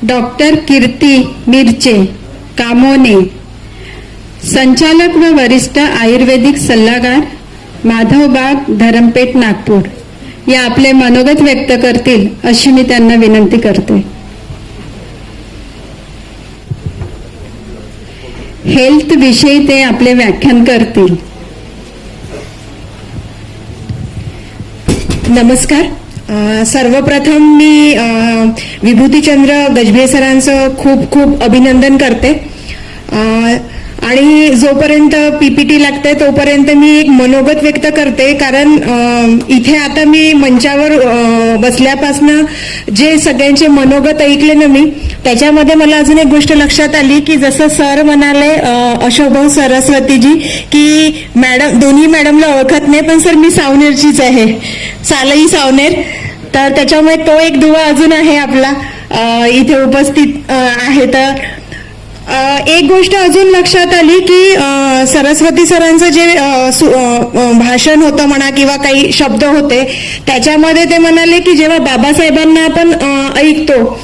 Doctor कीर्ती मिरचे कामोने, संचालक व वरिष्ठ आयुर्वेदिक सल्लागार माधवबाग धरमपेठ नागपूर या आपले मनोगत व्यक्त करतील अशी मी त्यांना विनंती करते. हेल्थ विषयी ते आपले व्याख्यान करतील. नमस्कार. सर्वप्रथम मी विभूतीचंद्र गजभिये सरांचं खूप खूप अभिनंदन करते. आणि जोपर्यंत पीपीटी लागते तोपर्यंत मी एक मनोगत व्यक्त करते, कारण इथे आता मी मंचावर बसल्यापासनं जे सगळ्यांचे मनोगत ऐकले ना मी, त्याच्यामध्ये मला अजून एक गोष्ट लक्षात आली की जसं सर म्हणाले अशोकभाऊ सरस्वतीजी की मॅडम दोन्ही मॅडमला ओळखत नाही, पण सर मी सावनेरचीच आहे, सालई सावनेर. तर त्याच्यामुळे तो एक दुवा अजून आहे आपला इथे उपस्थित आहे. तर एक गोष्ट अजून लक्षात आली की सरस्वती सरांचं जे भाषण होतं म्हणा किंवा काही शब्द होते त्याच्यामध्ये ते म्हणाले की जेव्हा बाबासाहेबांना आपण ऐकतो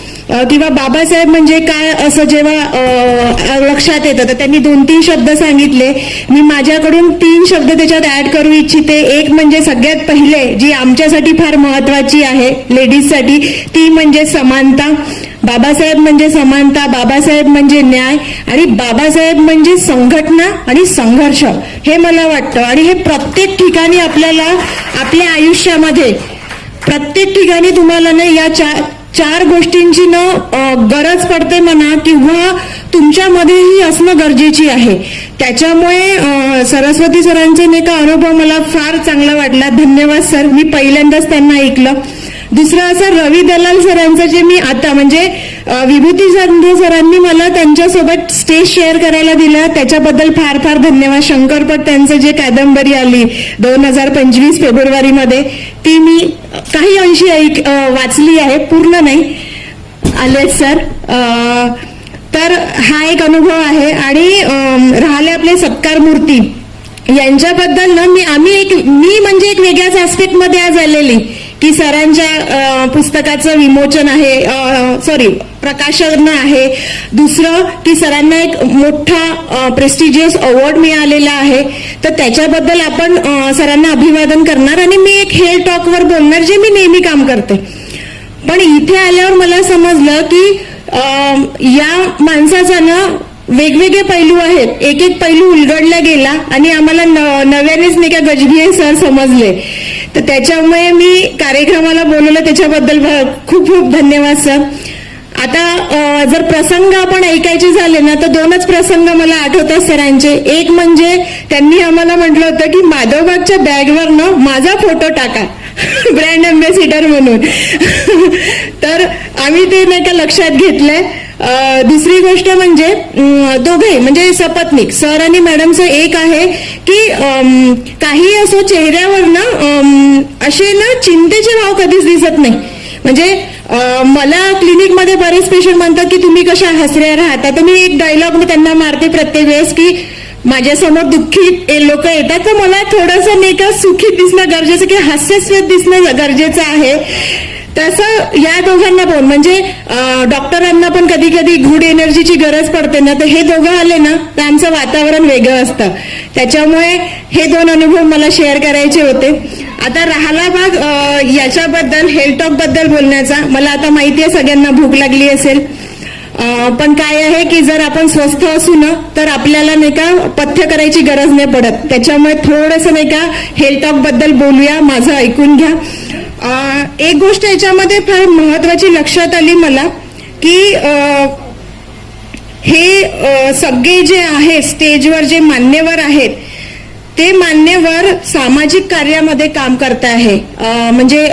किंवा बाबासाहेब म्हणजे काय असं जेव्हा लक्षात येतं, तर त्यांनी 2-3 शब्द सांगितले. मी माझ्याकडून 3 शब्द त्याच्यात ऍड करू इच्छिते. एक म्हणजे सगळ्यात पहिले जी आमच्यासाठी फार महत्वाची आहे लेडीजसाठी, ती म्हणजे समानता. बाबासाहेब म्हणजे समानता, बाबासाहेब म्हणजे न्याय आणि बाबासाहेब म्हणजे संघटना आणि संघर्ष, हे मला वाटतं. आणि हे प्रत्येक ठिकाणी आपल्याला आपल्या आयुष्यामध्ये प्रत्येक ठिकाणी तुम्हाला ना या चार गोष्टींची गरज पडते म्हणा, किंवा तुमच्यामध्येही असणं गरजेची आहे. त्याच्यामुळे सरस्वती सरांचे नाही का अनुभव मला फार चांगला वाटला. धन्यवाद सर, मी पहिल्यांदाच त्यांना ऐकलं. दुसरं असं रवी दलाल सरांचं जे मी आता म्हणजे विभूती सरांनी मला त्यांच्यासोबत स्टेज शेअर करायला दिलं, त्याच्याबद्दल फार फार धन्यवाद. शंकरपट त्यांचं जे कादंबरी आली 2025 फेब्रुवारीमध्ये, ती मी काही अंशी वाचली आहे, पूर्ण नाही आले सर. तर हा एक अनुभव आहे. आणि राहिले आपले सत्कार मूर्ती यांच्याबद्दल ना मी म्हणजे एक वेगळ्याच ऍस्पेक्ट मध्ये आज आलेली की सरांच्या पुस्तकाचं विमोचन आहे, प्रकाशन आहे. दुसरं की सरांना एक मोठा प्रेस्टिजियस अवॉर्ड मिळालेला आहे, तर त्याच्याबद्दल आपण सरांना अभिवादन करणार. आणि मी एक हेल्थ टॉकवर बोलणार, जे मी नेहमी काम करते. पण इथे आल्यावर मला समजलं की या माणसाचा ना वेगवेगळे पैलू आहेत, एक एक पैलू उलगडला गेला आणि आम्हाला नव्यानेच नाही का गजभिये सर समजले. तर त्याच्यामुळे मी कार्यक्रमाला बोलवलं, त्याच्याबद्दल खूप खूप धन्यवाद सर. आता जर प्रसंग आपण ऐकायचे झाले ना तर 2च प्रसंग मला आठवतात सरांचे. एक म्हणजे त्यांनी आम्हाला म्हटलं होतं की माधवबागच्या बॅगवर ना माझा फोटो टाका ब्रँड अँबॅसिडर म्हणून. तर आम्ही ते नाही का लक्षात घेतलंय. दुसरी गोष्ट म्हणजे दोघे म्हणजे सपत्नीक सर आणि मॅडमचं एक आहे की काही असो चेहऱ्यावर ना असे ना चिंतेचे भाव कधीच दिसत नाही. म्हणजे मला क्लिनिकमध्ये बरेच पेशंट म्हणतात की तुम्ही कशा हसऱ्या राहता, तर मी एक डायलॉग मी त्यांना मारते प्रत्येक वेळेस की माझ्यासमोर दुःखी लोक येतात तर मला थोडंसं नाही का सुखी दिसणं गरजेचं की हास्यास्पद दिसणं गरजेचं आहे. तसं या दोघांना पण म्हणजे डॉक्टरांना पण कधी कधी गुड एनर्जीची गरज पडते ना, तर हे दोघं आले ना तर आमचं वातावरण वेगळं असतं. त्याच्यामुळे हे 2 अनुभव मला शेअर करायचे होते. आता राहिला भाग याच्याबद्दल हेल्थ टॉक बद्दल बोलण्याचा. मला आता माहिती आहे सगळ्यांना भूक लागली असेल, पण काय आहे की जर आपण स्वस्थ असू ना तर आपल्याला नाही का पथ्य करायची गरज नाही पडत. त्याच्यामुळे थोडंसं नाही का हेल्थ टॉक बद्दल बोलूया, माझं ऐकून घ्या. एक गोष्ट याच्यामध्ये फार महत्वाची लक्षात आली मला की हे सगळे जे आहे स्टेजवर जे मान्यवर आहेत ते मान्यवर सामाजिक कार्यामध्ये काम करत आहे. म्हणजे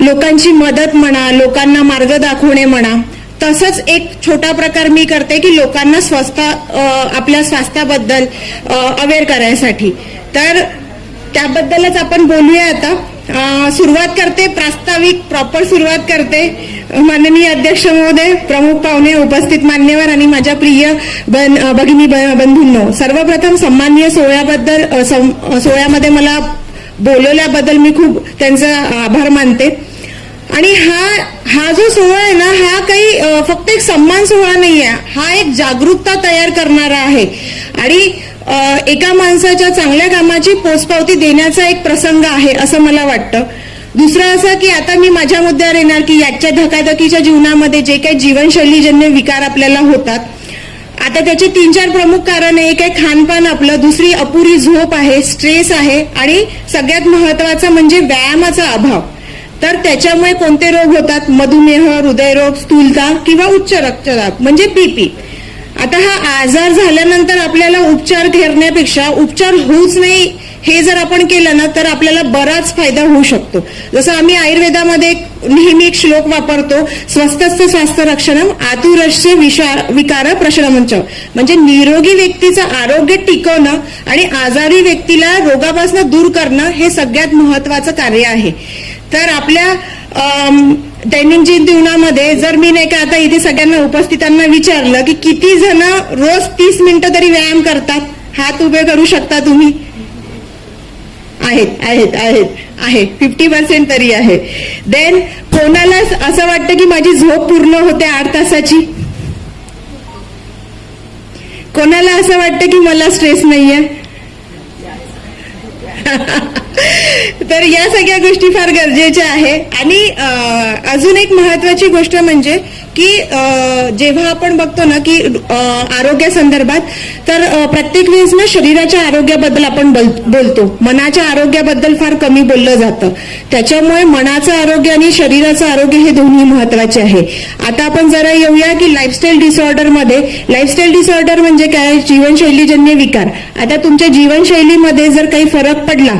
लोकांची मदत म्हणा, लोकांना मार्ग दाखवणे म्हणा. तसंच एक छोटा प्रकार मी करते की लोकांना आपल्या स्वास्थ्याबद्दल अवेअर करायसाठी. तर त्याबद्दलच आपण बोलूया. आता सुरुवात करते, प्रास्ताविक प्रॉपर सुरुवात करते. माननीय अध्यक्ष महोदय, प्रमुख पाहुणे, उपस्थित मान्यवर आणि माझ्या प्रिय भगिनी बंधूंनो, सर्वप्रथम सन्माननीय सोहळ्यामध्ये मला बोलवल्याबद्दल मी खूप त्यांचा आभार मानते. आणि हा जो सोहळा आहे ना, हा काही फक्त एक सन्मान सोहळा नाही आहे, हा एक जागरूकता तयार करणारा आहे आणि एका माणसाच्या चांगल्या कामाची पोचपावती देण्याचा एक प्रसंग आहे असं मला वाटतं. दुसरं असं की आता मी माझ्या मुद्द्यावर येणार की याच्या धकाधकीच्या जीवनामध्ये जे काही जीवनशैलीजन्य विकार आपल्याला होतात, आता त्याचे 3-4 प्रमुख कारण आहे. एक आहे खानपान आपलं, दुसरी अपुरी झोप आहे, स्ट्रेस आहे आणि सगळ्यात महत्वाचं म्हणजे व्यायामाचा अभाव. तर त्याच्यामुळे कोणते रोग होतात? मधुमेह, हृदयरोग, स्थूलता किंवा उच्च रक्तदाब म्हणजे बीपी. आता हा आजार झाल्यानंतर आपल्याला उपचार करण्यापेक्षा उपचार होऊच नाही हे जर आपण केलं ना तर आपल्याला बराच फायदा होऊ शकतो. जसं आम्ही आयुर्वेदामध्ये नेहमी एक श्लोक वापरतो, स्वस्थस्थ स्वास्थ्य रक्षणम आतुरस्य विकार प्रशमनच, म्हणजे निरोगी व्यक्तीचं आरोग्य टिकवणं आणि आजारी व्यक्तीला रोगापासून दूर करणं हे सगळ्यात महत्वाचं कार्य आहे. तर आपल्या दैनंदिन जीवनामध्ये जर मी नाही का आता इथे सगळ्यांना उपस्थितांना विचारलं की किती जण रोज 30 मिनिटं तरी व्यायाम करतात, हात उभे करू शकता तुम्ही? आहे 50% तरी आहे. देन कोणाला असं वाटतं की माझी झोप पूर्ण होते 8 तासाची? कोणाला असं वाटतं की मला स्ट्रेस नाहीये? तर या सगळ्या गोष्टी फार गरजेच्या आहे. आणि अजून एक महत्वाची गोष्ट म्हणजे की जेव्हा आपण बघतो ना की आरोग्यासंदर्भात, तर प्रत्येक वेळेस ना शरीराच्या आरोग्याबद्दल आपण बोलतो, मनाच्या आरोग्याबद्दल फार कमी बोललं जातं. त्याच्यामुळे मनाचं आरोग्य आणि शरीराचं आरोग्य हे दोन्ही महत्वाचे आहे. आता आपण जरा येऊया की लाईफस्टाईल डिसऑर्डरमध्ये. लाईफस्टाईल डिसऑर्डर म्हणजे काय? जीवनशैलीजन्य विकार. आता तुमच्या जीवनशैलीमध्ये जर काही फरक पडला,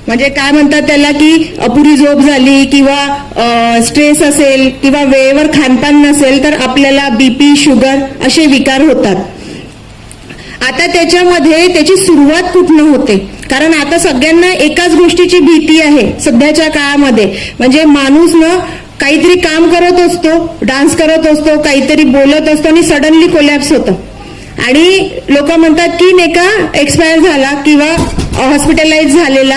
म्हणजे काय म्हणतात त्याला की अपुरी झोप झाली किंवा स्ट्रेस असेल किंवा वेळेवर खानपान नसेल, तर आपल्याला बीपी, शुगर असे विकार होतात. आता त्याच्यामध्ये त्याची सुरुवात कुठनं होते? कारण आता सगळ्यांना एकाच गोष्टीची भीती आहे सध्याच्या काळामध्ये, म्हणजे माणूस ना काहीतरी काम करत असतो, डान्स करत असतो, काहीतरी बोलत असतो आणि सडनली कोलॅप्स होतं आणि लोक म्हणतात की नाही का एक्सपायर झाला किंवा हॉस्पिटलाइज झालेला.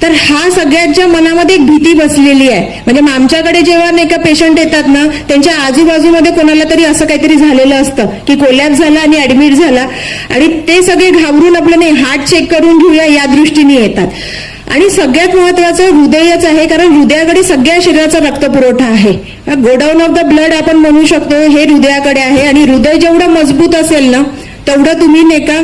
तर हा सगळ्यांच्या मनामध्ये एक भीती बसलेली आहे. म्हणजे आमच्याकडे जेव्हा नाही का पेशंट येतात ना, त्यांच्या आजूबाजूमध्ये कोणाला तरी असं काहीतरी झालेलं असतं की कोलॅप्स झाला आणि ऍडमिट झाला आणि ते सगळे घाबरून आपलं नाही हार्ट चेक करून घेऊया या दृष्टीने येतात. आणि सगळ्यात महत्वाचं हृदयच आहे, कारण हृदयाकडे सगळ्या शरीराचा रक्तपुरवठा आहे. गोडाऊन ऑफ द ब्लड आपण म्हणू शकतो हे हृदयाकडे आहे. आणि हृदय जेवढं मजबूत असेल ना तेवढं तुम्ही नाही का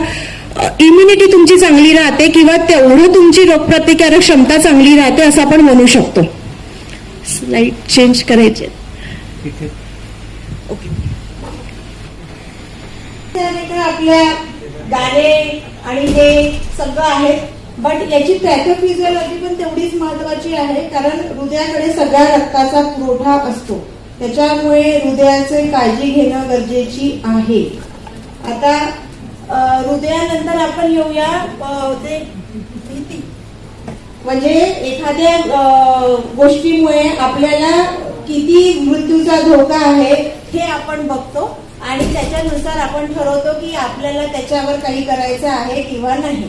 इम्युनिटी तुमची चांगली राहते किंवा तेवढं तुमची रोगप्रतिकारक क्षमता चांगली राहते असं आपण म्हणू शकतो. स्लाइड चेंज करायचे. ओके. आपल्या गाणे आणि हे सगळं आहे, बट याची पॅथोफिजिओलॉजी पण तेवढीच महत्वाची आहे, कारण हृदयाकडे सगळ्या रक्ताचा पुरवठा असतो. त्याच्यामुळे हृदयाची काळजी घेणं गरजेची आहे. आता हृदयानंतर आपण येऊया ते भीती, म्हणजे एखाद्या गोष्टीमुळे आपल्याला किती मृत्यूचा धोका आहे हे आपण बघतो आणि त्याच्यानुसार आपण ठरवतो की आपल्याला त्याच्यावर काही करायचं आहे किंवा नाही.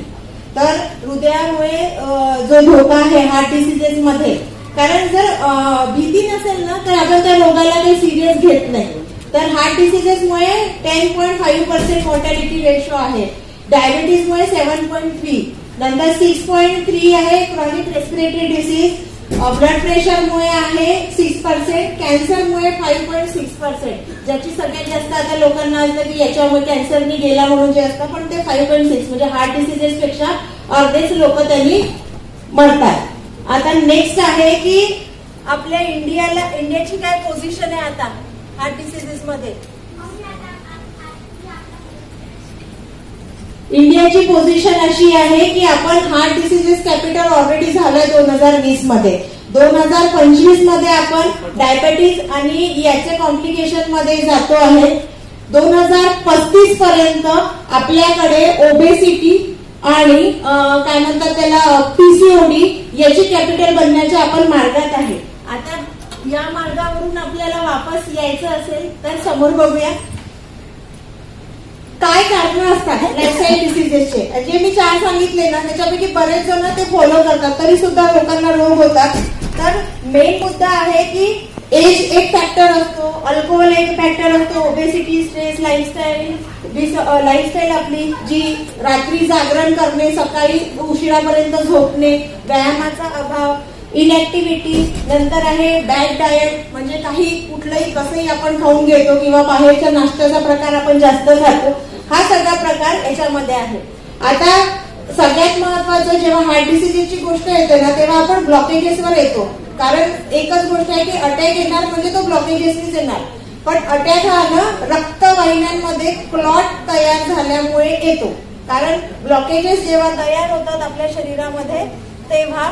तर हृदयामुळे जो धोका आहे हार्ट डिसिजेस मध्ये, कारण जर भीती नसेल ना तर आपण त्या रोगाला काही सिरियस घेत नाही. तर हार्ट डिसिजेसमुळे 10.5% मॉर्टॅलिटी रेशो आहे, डायबिटीजमुळे 7.3, नंतर 6.3 आहे क्रॉनिक रेस्पिरेटरी डिसीज, ब्लड प्रेशरमुळे आहे 6%, कॅन्सरमुळे 5.6%, ज्याची सगळ्यात जास्त आता लोकांना असतं की याच्यामुळे कॅन्सरनी गेला म्हणून जे असतं, पण ते 5.6 म्हणजे हार्ट डिसिजेस पेक्षा अर्धेच लोक त्यांनी मरतात. आता नेक्स्ट आहे की आपल्या इंडियाची काय पोझिशन आहे आता हार्ट डिसिजेस मध्ये. इंडियाची पोझिशन अशी आहे की आपण हार्ट डिसिजेस कॅपिटल ऑलरेडी झालंय 2020 मध्ये. 2025 मध्ये आपण डायबेटीज आणि याचे कॉम्प्लिकेशन मध्ये जातो आहे. 2035 पर्यंत आपल्याकडे ओबेसिटी आणि काय म्हणतात त्याला पीसीओडी याची कॅपिटल बनण्याच्या आपण मार्गात आहे. आता या मार्गावरून आपल्याला वापस यायचं असेल तर समोर बघूया काय कारण असतात लाईफस्टाईल डिसिजेसचे. जे मी 4 सांगितले ना त्याच्यापैकी बरेच जण ते फॉलो करतात, तरी सुद्धा लोकांना रोग होतात. तर मेन मुद्दा आहे की एज एक फॅक्टर असतो, अल्कोहोल एक फॅक्टर असतो, ओबेसिटी, स्ट्रेस, लाईफस्टाईल आपली जी रात्री जागरण करणे, सकाळी उशिरापर्यंत झोपणे, व्यायामाचा अभाव, इनॅक्टिव्हिटी, नंतर आहे बॅड डाएट म्हणजे काही कुठलंही कसंही आपण खाऊन घेतो किंवा बाहेरच्या नाश्त्याचा प्रकार आपण जास्त खातो, हा सगळा प्रकार याच्यामध्ये आहे. आता सगळ्यात महत्वाचं जेव्हा हार्ट डिसीजची गोष्ट येते ना तेव्हा आपण ब्लॉकेजेसवर येतो. कारण एकच गोष्ट आहे की अटॅक येणार म्हणजे तो ब्लॉकेजेसनीच येणार. पण अटॅक हा ना रक्तवाहिन्यांमध्ये क्लॉट तयार झाल्यामुळे येतो. कारण ब्लॉकेजेस जेव्हा तयार होतात आपल्या शरीरामध्ये तेव्हा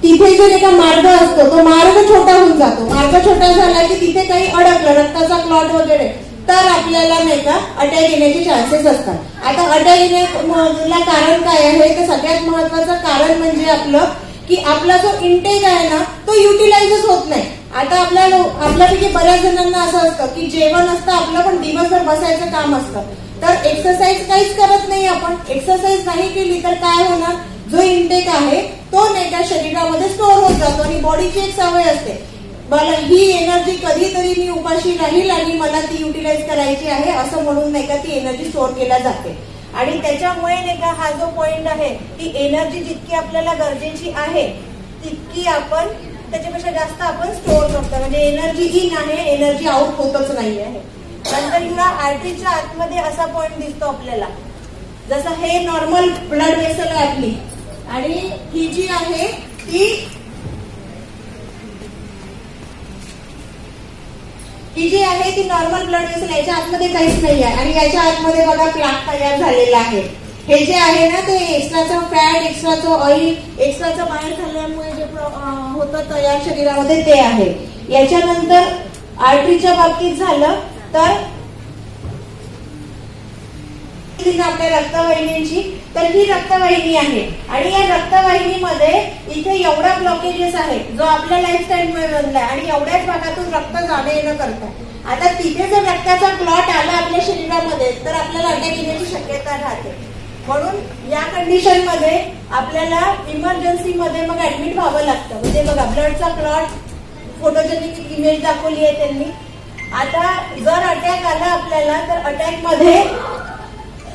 तिथे जो एका मार्ग असतो तो मार्ग छोटा होऊन जातो. मार्ग छोटा झाला की तिथे काही अडकलं, रक्ताचा क्लॉट वगैरे, तर आपल्याला नाही का अटॅक येण्याचे चान्सेस असतात. आता अटॅक येण्याला कारण काय आहे तर सगळ्यात महत्वाचं कारण म्हणजे आपलं की आपला जो इंटेक आहे ना तो युटिलाइजच होत नाही. आता आपल्यापैकी बऱ्याच जणांना असं असतं की जेवण असतं आपलं पण दिवसभर बसायचं काम असतं, तर एक्सरसाइज काहीच करत नाही. आपण एक्सरसाइज नाही केली तर काय होणार, जो इंटेक आहे तो नाही का शरीरामध्ये स्टोअर होत जातो आणि बॉडीची एक सवय असते, मला ही एनर्जी कधीतरी मी उपाशी राहील आणि मला ती युटिलाइज करायची आहे असं म्हणून नाही का ती एनर्जी स्टोअर केल्या जाते. आणि त्याच्यामुळे नाही का हा जो पॉइंट आहे ती एनर्जी जितकी आपल्याला गरजेची आहे तितकी आपण त्याच्यापेक्षा जास्त आपण स्टोअर करतो. म्हणजे एनर्जी इन आहे, एनर्जी आउट होतच नाही आहे. नंतर ह्या आर्टरीच्या आतमध्ये असा पॉइंट दिसतो आपल्याला, जसं हे नॉर्मल ब्लड वेसल आहे आपली आणि ही जी आहे ही जी आहे ती नॉर्मल ब्लड वेसल, याच्या आतमध्ये काहीच नाही आहे आणि याच्या आतमध्ये बघा प्लाक तयार झालेला आहे. हे जे आहे ना ते एक्स्ट्राचं फॅट, एक्स्ट्राचं ऑइल, एक्स्ट्राचं बाहेर झाल्यामुळे जे होतं तयार शरीरामध्ये ते आहे. याच्यानंतर आर्टरीच्या बाबतीत झालं तर आपल्या रक्तवाहिन्यांची, तर ही रक्तवाहिनी आहे आणि या रक्तवाहिनीमध्ये इथे एवढा ब्लॉकेजेस आहे जो आपल्या लाईफस्टाईलमुळे बनलाय आणि एवढ्याच भागातून रक्त जाणं येणं करतात. आता तिथे जर रक्ताचा क्लॉट आला आपल्या शरीरामध्ये तर आपल्याला अटॅक येण्याची शक्यता राहते. म्हणून या कंडिशन मध्ये आपल्याला इमर्जन्सी मध्ये मग ऍडमिट व्हावं लागतं. म्हणजे बघा ब्लडचा क्लॉट, फोटोजेनिक इमेज दाखवली आहे त्यांनी. आता जर अटॅक आला आपल्याला तर अटॅक मध्ये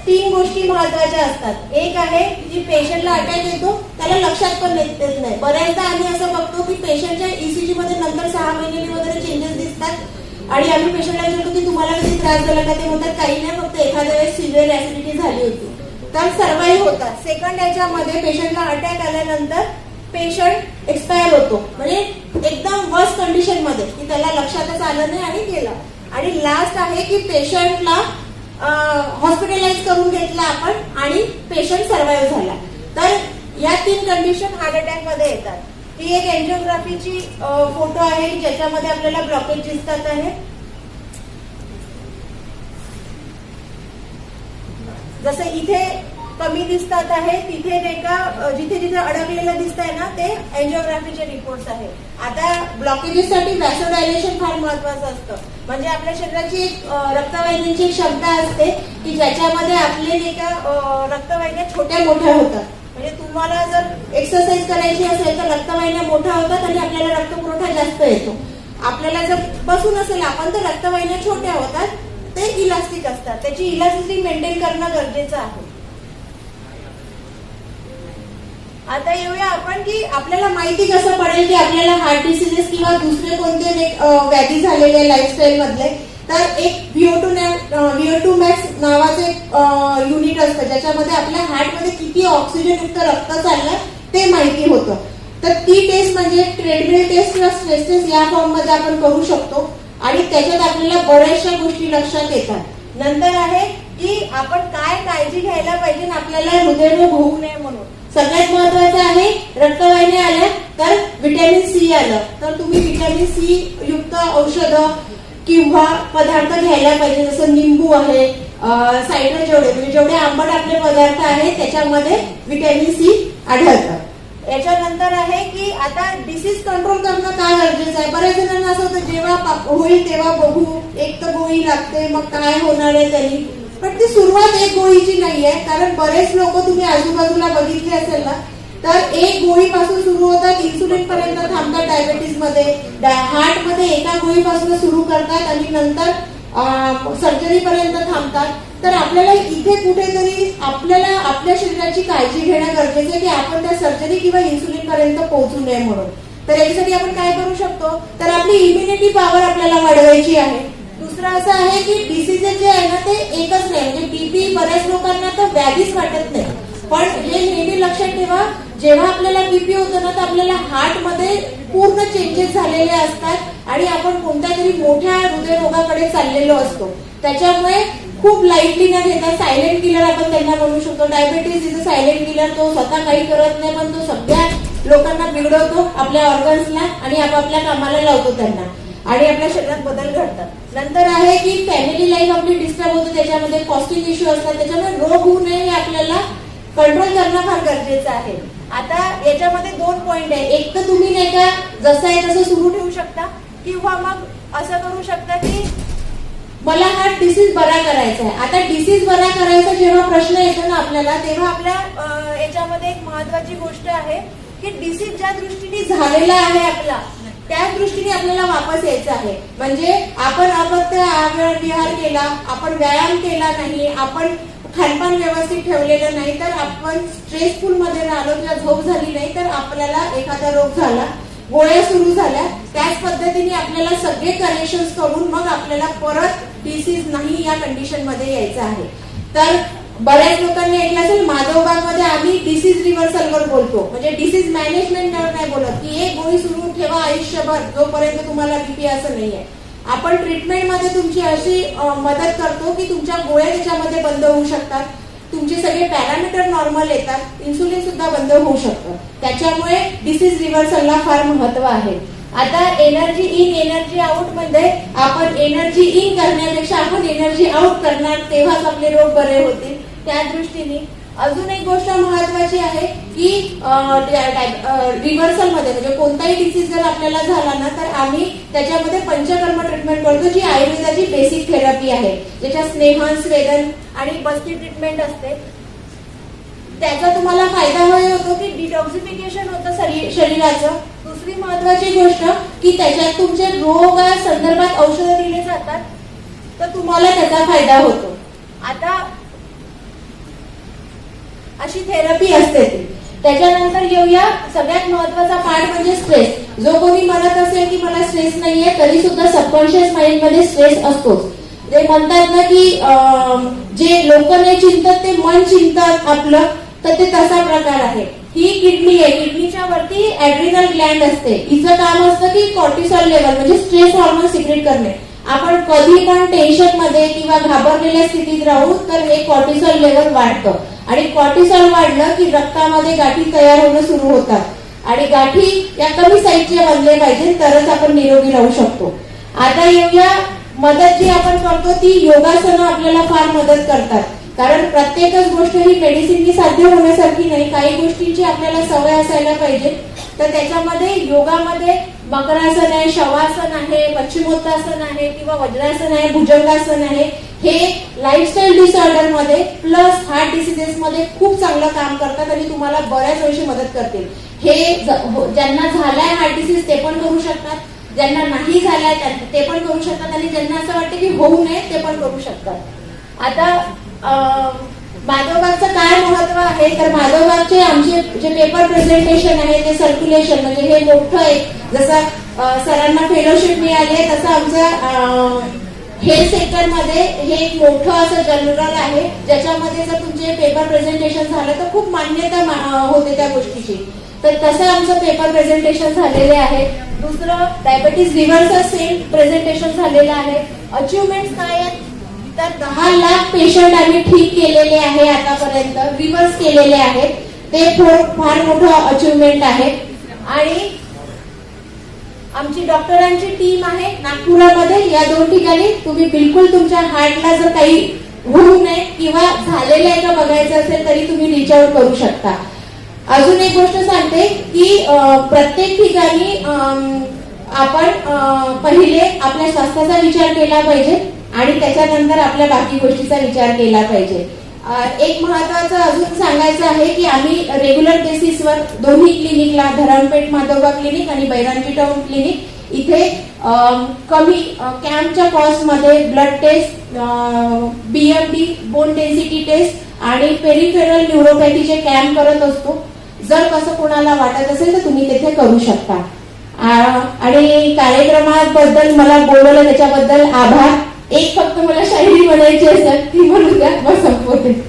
3 गोष्टी महत्वाच्या असतात. एक आहे की पेशंटला अटॅक येतो त्याला लक्षात पण येत नाही. बऱ्याचदा आम्ही असं बघतो की पेशंटच्या ईसीजी मध्ये नंतर 6 महिन्यांनी वगैरे चेंजेस दिसतात आणि आम्ही पेशंटला विचारतो की तुम्हाला कधी त्रास झाला का, ते म्हणतात काही नाही, फक्त एखाद्या वेळेस सिव्हिअर ऍसिडिटी झाली होती. तर सर्वाईव्ह होतात. सेकंड याच्यामध्ये पेशंटला अटॅक आल्यानंतर पेशंट एक्सपायर होतो, म्हणजे एकदम वर्स्ट कंडिशन मध्ये की त्याला लक्षातच आलं नाही आणि गेला. आणि लास्ट आहे की पेशंटला हॉस्पिटलाइज करून घेतला आपण आणि पेशंट सर्वाईव्ह झाला. तर या 3 कंडिशन हार्ट अटॅक मध्ये येतात. ही एक एंजिओग्राफीची फोटो आहे ज्याच्यामध्ये आपल्याला ब्लॉकेज दिसतात आहे. जसं इथे कमी दिसतात आहे तिथे नाही का जिथे जिथे अडकलेलं दिसत आहे ना ते एंजिओग्राफीचे रिपोर्ट्स आहे. आता ब्लॉकेजेससाठी व्हॅसोडायलेशन फार महत्वाचं असतं. म्हणजे आपल्या शरीराची एक रक्तवाहिन्यांची एक क्षमता असते की ज्याच्यामध्ये आपले नाही का रक्तवाहिन्या छोट्या मोठ्या होतात. म्हणजे तुम्हाला जर एक्सरसाइज करायची असेल तर रक्तवाहिन्या मोठ्या होतात आणि आपल्याला रक्तपुरवठा जास्त येतो. आपल्याला जर बसून असेल आपण तर रक्तवाहिन्या छोट्या होतात, ते इलास्टिक असतात. त्याची इलास्टिसिटी मेंटेन करणं गरजेचं आहे. आता येऊया आपण की आपल्याला माहिती कसं पडेल की आपल्याला हार्ट डिसीजेस किंवा दुसरे कोणते व्याधी झालेले लाईफस्टाईल मधले. तर एक VO2 max नावाचं एक युनिट असतं ज्याच्यामध्ये आपल्या हार्टमध्ये किती ऑक्सिजन युक्त रक्त चाललंय ते माहिती होतं. तर ती टेस्ट म्हणजे ट्रेडमिल टेस्ट किंवा स्ट्रेस टेस्ट या फॉर्म मध्ये आपण करू शकतो आणि त्याच्यात आपल्याला बऱ्याचशा गोष्टी लक्षात येतात. नंतर आहे की आपण काय काळजी घ्यायला पाहिजे आपल्याला हृदयरोग होऊ नये म्हणून. सगळ्यात महत्वाचं आहे रक्तवाहिन्या आल्या तर व्हिटॅमिन C आलं तर तुम्ही व्हिटॅमिन C युक्त औषधं किंवा पदार्थ घ्यायला पाहिजे. जसं निंबू आहे, सायडर जेवढे आंबट आपले पदार्थ आहेत त्याच्यामध्ये व्हिटॅमिन C आढळतं. याच्यानंतर आहे की आता डिसीज कंट्रोल करणं काय गरजेचं आहे. बऱ्याच जणांना असं होतं जेव्हा होईल तेव्हा बघू, एक तर गोळी लागते मग काय होणार आहे त्यांनी. पण ती सुरुवात एक गोळीची नाहीये. कारण बरेच लोक तुम्ही आजूबाजूला बघितले असेल ना तर एक गोळीपासून सुरू होतात, इन्सुलिन पर्यंत थांबतात डायबेटीस मध्ये, हार्ट मध्ये एका गोळीपासून सुरू करतात आणि नंतर सर्जरी पर्यंत थांबतात. तर आपल्याला इथे कुठेतरी आपल्याला आपल्या शरीराची काळजी घेणं गरजेचं आहे की आपण त्या सर्जरी किंवा इन्सुलिन पर्यंत पोहोचू नये म्हणून. तर याच्यासाठी आपण काय करू शकतो, तर आपली इम्युनिटी पॉवर आपल्याला वाढवायची आहे. दुसरं असं आहे की डिसीजेस जे आहे ना ते एकच नाही, म्हणजे बीपी बऱ्याच लोकांना तर व्याधीच वाटत नाही, पण हे नेहमी लक्षात ठेवा, जेव्हा आपल्याला बीपी होतं ना तर आपल्याला हार्ट मध्ये पूर्ण चेंजेस झालेले असतात आणि आपण कोणत्या तरी मोठ्या हृदयरोगाकडे चाललेलो असतो. त्याच्यामुळे खूप लाईटली न घेता सायलेंट किलर आपण त्यांना म्हणू शकतो. Diabetes is a silent killer. तो स्वतः काही करत नाही पण तो सगळ्या लोकांना बिघडवतो, आपल्या ऑर्गन्सला, आणि आपापल्या कामाला लावतो त्यांना, आणि आपल्या शरीरात बदल घडतात. नंतर आहे की फॅमिली लाईफ आपली डिस्टर्ब होते, त्याच्यामध्ये कॉस्टिंग इश्यू असतात, त्याच्यामुळे रोग होऊ नये हे आपल्याला कंट्रोल करणं फार गरजेचं आहे. आता याच्यामध्ये 2 पॉइंट आहे. एक तर तुम्ही नाही का जसं आहे तसं सुरू ठेवू शकता, किंवा मग असं करू शकता की मला हा डिसीज बरा करायचा आहे. आता डिसीज बरा करायचा जेव्हा प्रश्न येतो ना आपल्याला, तेव्हा आपल्या याच्यामध्ये एक महत्वाची गोष्ट आहे की डिसीज ज्या दृष्टीने झालेला आहे आपला, त्याच दृष्टीने आपल्याला वापस यायचं आहे. म्हणजे आपण अपत्य आहार विहार केला, आपण व्यायाम केला नाही, आपण खानपान व्यवस्थित ठेवलेलं नाही, तर आपण स्ट्रेसफुल मध्ये राहिलो किंवा झोप झाली नाही, तर आपल्याला एखादा रोग झाला, गोळ्या सुरू झाल्या, त्याच पद्धतीने आपल्याला सगळे करेक्शन्स करून मग आपल्याला परत डिसीज नाही या कंडिशन मध्ये यायचं आहे. तर बऱ्याच लोकांनी ऐकलं असेल, माधवबागमध्ये आम्ही डिसीज रिव्हर्सलवर बोलतो, म्हणजे डिसीज मॅनेजमेंटवर नाही बोलत की एक गोळी सुरू ठेवा आयुष्यभर जोपर्यंत तुम्हाला बीपी, असं नाहीये. आपण ट्रीटमेंटमध्ये तुमची अशी मदत करतो की तुमच्या गोळ्या त्याच्यामध्ये बंद होऊ शकतात, तुमचे सगळे पॅरामीटर नॉर्मल येतात, इन्सुलिन सुद्धा बंद होऊ शकतं. त्याच्यामुळे डिसीज रिव्हर्सलला फार महत्व आहे. आता एनर्जी इन एनर्जी आउट मध्ये आपण एनर्जी इन करण्यापेक्षा आपण एनर्जी आउट करणार, तेव्हाच आपले रोग बरे होतील. त्या दृष्टीने अजून एक गोष्ट महत्वाची आहे की रिव्हर्सल मध्ये म्हणजे कोणताही डिसीज जर आपल्याला झाला ना तर आम्ही त्याच्यामध्ये पंचकर्म ट्रीटमेंट करतो, जी आयुर्वेदाची बेसिक थेरपी आहे, ज्याच्यात स्नेहन, स्वेदन आणि बस्ती ट्रीटमेंट असते. त्याचा तुम्हाला फायदा होतो की डिटॉक्सिफिकेशन होतं शरीराचं. दुसरी महत्वाची गोष्ट की त्याच्यात तुमचे रोग संदर्भात औषधं दिले जातात, तर तुम्हाला त्याचा फायदा होतो. आता अशी थेरपी असते ती. त्याच्यानंतर येऊया सगळ्यात महत्वाचा पार्ट म्हणजे स्ट्रेस. जो कोणी म्हणत असेल की मला स्ट्रेस नाहीये, तरी सुद्धा सबकॉन्शियस माइंड मध्ये स्ट्रेस असतोच. ते म्हणतात ना की जे लोक नाही चिंतत ते मन चिंतत आपलं, तर ते तसा प्रकार आहे. ही किडनी आहे, किडनीच्या वरती ऍड्रिनल ग्लँड असते. हिचं काम असतं की कॉर्टिसॉल लेवल म्हणजे स्ट्रेस हॉर्मोन सिक्रेट करणे. आपण कधी पण टेन्शन मध्ये किंवा घाबरलेल्या स्थितीत राहू तर हे कॉर्टिसॉल लेवल वाढतं, आणि कॉर्टिसॉल वाढलं की रक्तामध्ये गाठी तयार होणं सुरू होतात, आणि गाठी या कमी साईजच्या बनले पाहिजे, तरच आपण निरोगी राहू शकतो. आता येऊया मदत जी आपण करतो ती योगासनं आपल्याला फार मदत करतात. कारण प्रत्येकच गोष्ट ही मेडिसिननी साध्य होण्यासारखी नाही, काही गोष्टींची आपल्याला सवय असायला पाहिजे. तर त्याच्यामध्ये योगामध्ये मकरासन आहे, शवासन आहे, पश्चिमोत्तासन आहे किंवा वज्रासन आहे, भुजंगासन आहे. हे लाईफस्टाईल डिसऑर्डर मध्ये प्लस हार्ट डिसीजेस मध्ये खूप चांगलं काम करतात आणि तुम्हाला बऱ्याच वर्षी मदत करतील. हे ज्यांना झालाय हार्ट डिसीज ते पण करू शकतात, ज्यांना नाही झालाय ते पण करू शकतात, आणि ज्यांना असं वाटतं की होऊ नये ते पण करू शकतात. आता माधवबागचं काय महत्व आहे, तर माधवबागचे आमचे जे पेपर प्रेझेंटेशन आहे ते सर्क्युलेशन म्हणजे हे मोठं एक, जसं सरांना फेलोशिप मिळाली आहे तसं आमचं हेल्थ सेक्टर मध्ये हे एक मोठं असं जनरल आहे, ज्याच्यामध्ये जर तुमचे पेपर प्रेझेंटेशन झालं तर खूप मान्यता होते त्या गोष्टीची. तर तसं आमचं पेपर प्रेझेंटेशन झालेले आहे. दुसरं डायबेटीस रिव्हर्सल सेम प्रेझेंटेशन झालेलं आहे. अचिव्हमेंट काय आहेत, तर 10 लाख पेशंट आम्ही ठीक केलेले आहे आतापर्यंत, रिव्हर्स केलेले आहेत. ते फार मोठं अचिव्हमेंट आहे. आणि आमची डॉक्टरांची टीम आहे नागपुरामध्ये. या 2 ठिकाणी तुम्ही बिलकुल तुमच्या हार्टला जर काही होऊ नये किंवा झालेलं आहे का बघायचं असेल तरी तुम्ही रीच आउट करू शकता. अजून एक गोष्ट सांगते की प्रत्येक ठिकाणी आपण पहिले आपल्या स्वास्थ्याचा विचार केला पाहिजे आणि त्याच्यानंतर आपल्या बाकी गोष्टीचा विचार केला पाहिजे. एक महत्वाचं अजून सांगायचं आहे की आम्ही रेग्युलर बेसिसवर दोन्ही क्लिनिकला, धरणपेठ माधवबाग क्लिनिक आणि बैरांगी टाउन क्लिनिक इथे कमी कॅम्पच्या कॉस्टमध्ये blood test, BMD bone density test आणि पेरिफेरल न्यूरोपॅथीचे कॅम्प करत असतो. जर कसं कोणाला वाटत असेल तर तुम्ही तिथे करू शकता. आणि कार्यक्रमाबद्दल मला बोलवलं त्याच्याबद्दल आभार. एक फक्त मला शायरी म्हणायची असेल ती म्हणून द्या, मग संपवते.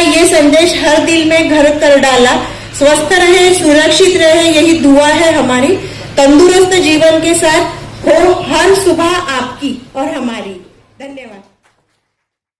ये संदेश हर दिल में घर कर डाला. स्वस्थ रहे, सुरक्षित रहे, यही दुआ है हमारी. तंदुरुस्त जीवन के साथ हो हर सुबह आपकी और हमारी. धन्यवाद.